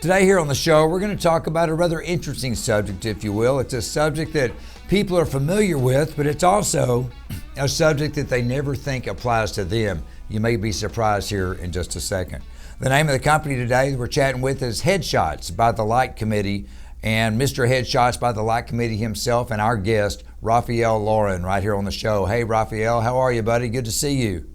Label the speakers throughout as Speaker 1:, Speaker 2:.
Speaker 1: Today here on the show, we're going to talk about a rather interesting subject, if you will. It's a subject that people are familiar with, but it's also a subject that they never think applies to them. You may be surprised here in just a second. The name of the company today that we're chatting with is Headshots by the Light Committee, and Mr. Headshots by the Light Committee himself and our guest, Rafael Lauren, right here on the show. Hey, Rafael, how are you, buddy? Good to see you.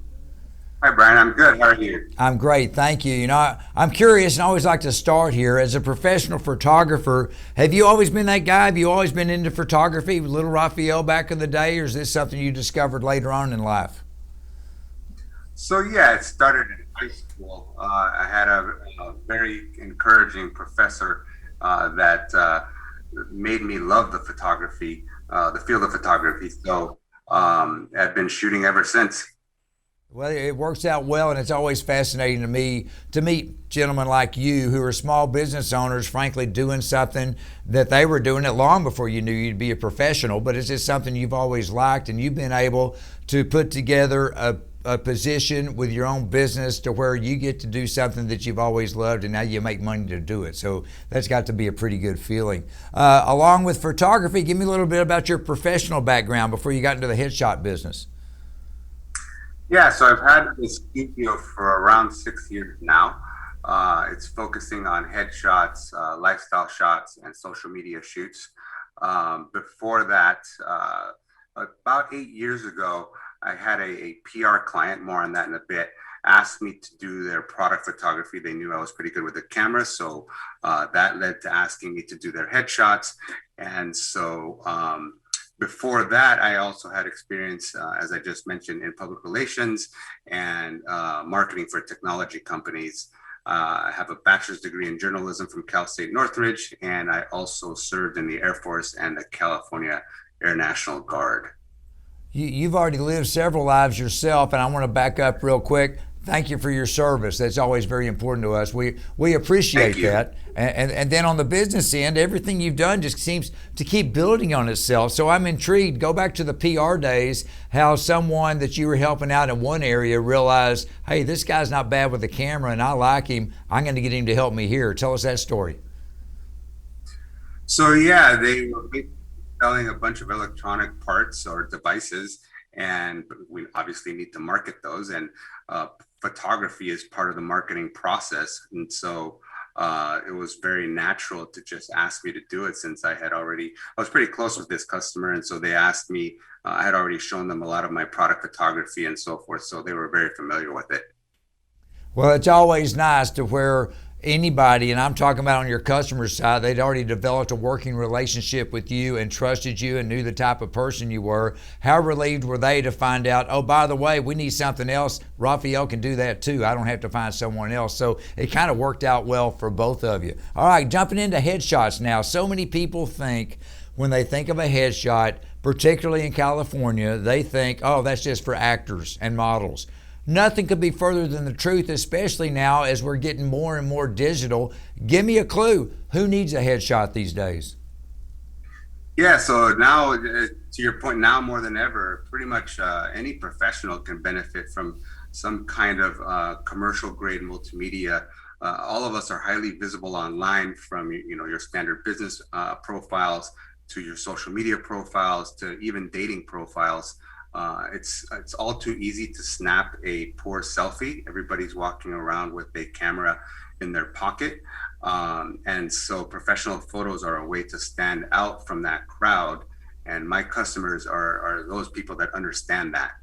Speaker 2: Hi, Brian. I'm good. How are you?
Speaker 1: I'm great, thank you. You know, I'm curious and I always like to start here. As a professional photographer, have you always been that guy? Have you always been into photography with little Rafael back in the day, or is this something you discovered later on in life?
Speaker 2: So, yeah, it started in high school. I had a very encouraging professor that made me love the photography, the field of photography. So I've been shooting ever since.
Speaker 1: Well, it works out well, and it's always fascinating to me to meet gentlemen like you who are small business owners, frankly, doing something that they were doing it long before you knew you'd be a professional, but it's just something you've always liked, and you've been able to put together a position with your own business to where you get to do something that you've always loved, and now you make money to do it. So that's got to be a pretty good feeling. Along with photography, give me a little bit about your professional background before you got into the headshot business.
Speaker 2: Yeah, so I've had this studio for around 6 years now. It's focusing on headshots, lifestyle shots, and social media shoots. Before that, about 8 years ago, I had a PR client, more on that in a bit, asked me to do their product photography. They knew I was pretty good with the camera, so that led to asking me to do their headshots. And so before that, I also had experience, as I just mentioned, in public relations and marketing for technology companies. I have a bachelor's degree in journalism from Cal State Northridge, and I also served in the Air Force and the California Air National Guard.
Speaker 1: You've already lived several lives yourself, and I want to back up real quick. Thank you for your service. That's always very important to us. We appreciate that. And then on the business end, everything you've done just seems to keep building on itself. So I'm intrigued. Go back to the PR days, how someone that you were helping out in one area realized, hey, this guy's not bad with the camera and I like him. I'm going to get him to help me here. Tell us that story.
Speaker 2: So yeah, they were selling a bunch of electronic parts or devices, and we obviously need to market those, and photography is part of the marketing process. And so it was very natural to just ask me to do it, since I was pretty close with this customer. And so they asked me, I had already shown them a lot of my product photography and so forth. So they were very familiar with it.
Speaker 1: Well, it's always nice to where anybody, and I'm talking about on your customer side, they'd already developed a working relationship with you and trusted you and knew the type of person you were. How relieved were they to find out, oh, by the way, we need something else. Rafael can do that too. I don't have to find someone else. So it kind of worked out well for both of you. All right, jumping into headshots now. So many people think when they think of a headshot, particularly in California, they think, oh, that's just for actors and models. Nothing could be further than the truth, especially now as we're getting more and more digital. Give me a clue. Who needs a headshot these days?
Speaker 2: Yeah, so now, to your point, now more than ever, pretty much any professional can benefit from some kind of commercial grade multimedia. All of us are highly visible online, from your standard business profiles to your social media profiles to even dating profiles. It's all too easy to snap a poor selfie. Everybody's walking around with a camera in their pocket. And so professional photos are a way to stand out from that crowd. And my customers are those people that understand that.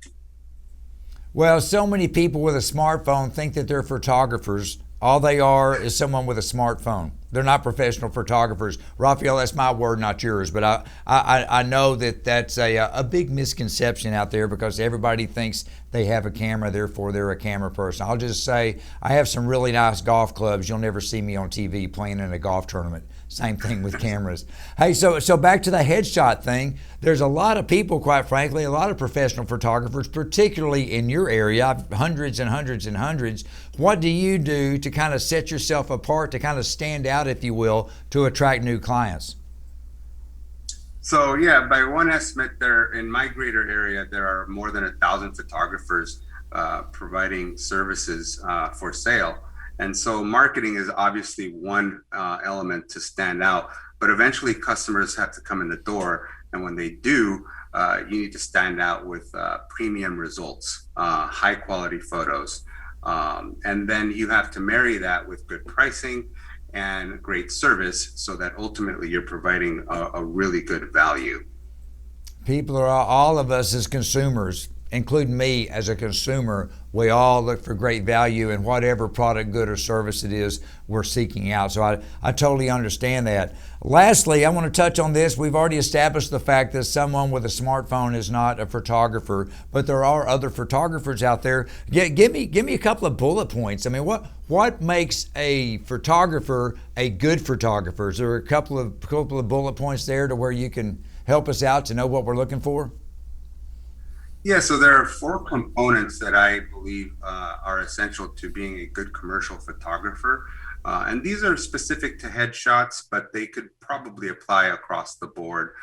Speaker 1: Well, so many people with a smartphone think that they're photographers. All they are is someone with a smartphone. They're not professional photographers. Rafael, that's my word, not yours. But I know that that's a big misconception out there, because everybody thinks they have a camera, therefore they're a camera person. I'll just say I have some really nice golf clubs. You'll never see me on TV playing in a golf tournament. Same thing with cameras. Hey, so back to the headshot thing. There's a lot of people, quite frankly, a lot of professional photographers, particularly in your area, hundreds and hundreds and hundreds. What do you do to kind of set yourself apart, to kind of stand out, if you will, to attract new clients?
Speaker 2: So yeah, by one estimate, there in my greater area, there are more than 1,000 photographers providing services for sale. And so marketing is obviously one element to stand out, but eventually customers have to come in the door. And when they do, you need to stand out with premium results, high quality photos. And then you have to marry that with good pricing and great service so that ultimately you're providing a really good value.
Speaker 1: People are, all of us as consumers, including me as a consumer, we all look for great value in whatever product, good, or service it is we're seeking out. So I totally understand that. Lastly, I want to touch on this. We've already established the fact that someone with a smartphone is not a photographer, but there are other photographers out there. Give me a couple of bullet points. I mean, what makes a photographer a good photographer? Is there a couple of bullet points there to where you can help us out to know what we're looking for?
Speaker 2: Yeah, so there are four components that I believe are essential to being a good commercial photographer. And these are specific to headshots, but they could probably apply across the board.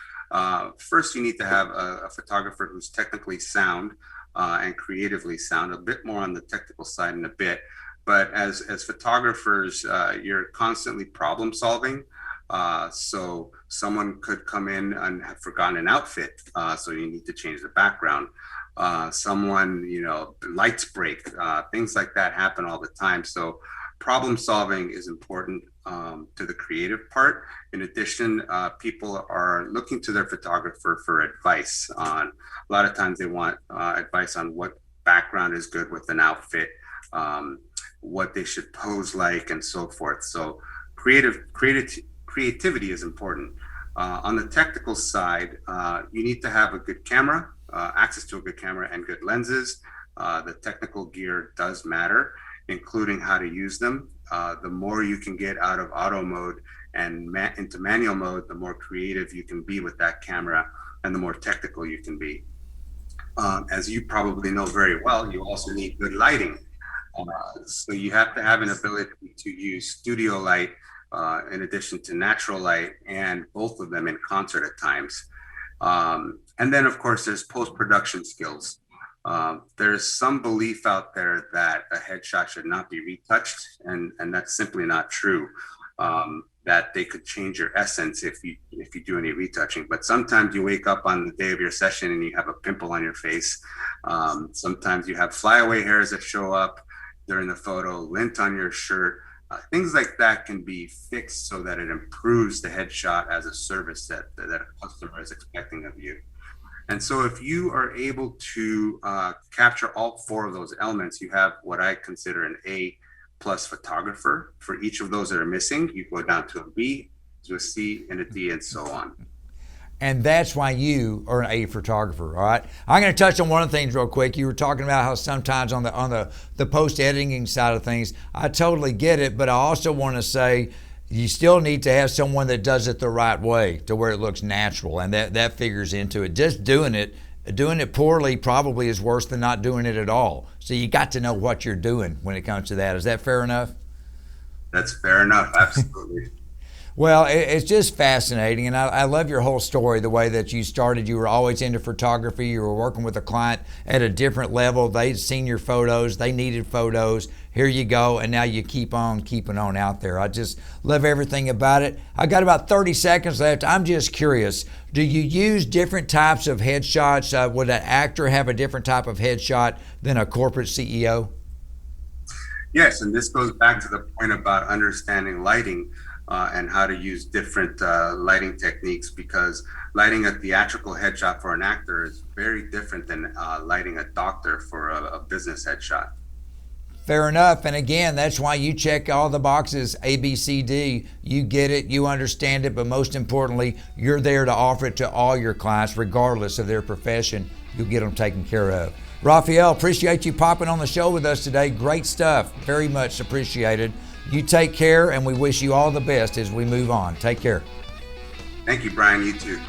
Speaker 2: First, you need to have a photographer who's technically sound and creatively sound, a bit more on the technical side in a bit. But as photographers, you're constantly problem solving. So someone could come in and have forgotten an outfit, so you need to change the background. Someone, lights break, things like that happen all the time. So problem solving is important to the creative part. In addition, people are looking to their photographer for advice on, a lot of times they want advice on what background is good with an outfit, what they should pose like, and so forth. So creativity is important. On the technical side, you need to have a good camera, access to a good camera and good lenses. The technical gear does matter, including how to use them. The more you can get out of auto mode and into manual mode, the more creative you can be with that camera and the more technical you can be. As you probably know very well, you also need good lighting. So you have to have an ability to use studio light in addition to natural light, and both of them in concert at times. And then, of course, there's post-production skills. There's some belief out there that a headshot should not be retouched, and that's simply not true. That they could change your essence if you do any retouching. But sometimes you wake up on the day of your session and you have a pimple on your face. Sometimes you have flyaway hairs that show up during the photo, lint on your shirt. Things like that can be fixed so that it improves the headshot as a service that a customer is expecting of you. And so if you are able to capture all four of those elements, you have what I consider an A+ photographer. For each of those that are missing, you go down to a B, to a C, and a D, and so on.
Speaker 1: And that's why you are an A photographer, all right? I'm going to touch on one of the things real quick. You were talking about how sometimes on the post-editing side of things, I totally get it, but I also want to say you still need to have someone that does it the right way to where it looks natural, and that figures into it. Just doing it poorly probably is worse than not doing it at all. So you got to know what you're doing when it comes to that. Is that fair enough?
Speaker 2: That's fair enough, absolutely.
Speaker 1: Well, it's just fascinating, and I love your whole story, the way that you started. You were always into photography. You were working with a client at a different level. They'd seen your photos. They needed photos. Here you go, and now you keep on keeping on out there. I just love everything about it. I got about 30 seconds left. I'm just curious, do you use different types of headshots? Would an actor have a different type of headshot than a corporate CEO?
Speaker 2: Yes, and this goes back to the point about understanding lighting. And how to use different lighting techniques, because lighting a theatrical headshot for an actor is very different than lighting a doctor for a business headshot.
Speaker 1: Fair enough. And again, that's why you check all the boxes, A, B, C, D. You get it, you understand it, but most importantly, you're there to offer it to all your clients, regardless of their profession. You'll get them taken care of. Rafael, appreciate you popping on the show with us today. Great stuff. Very much appreciated. You take care, and we wish you all the best as we move on. Take care.
Speaker 2: Thank you, Bryan. You too.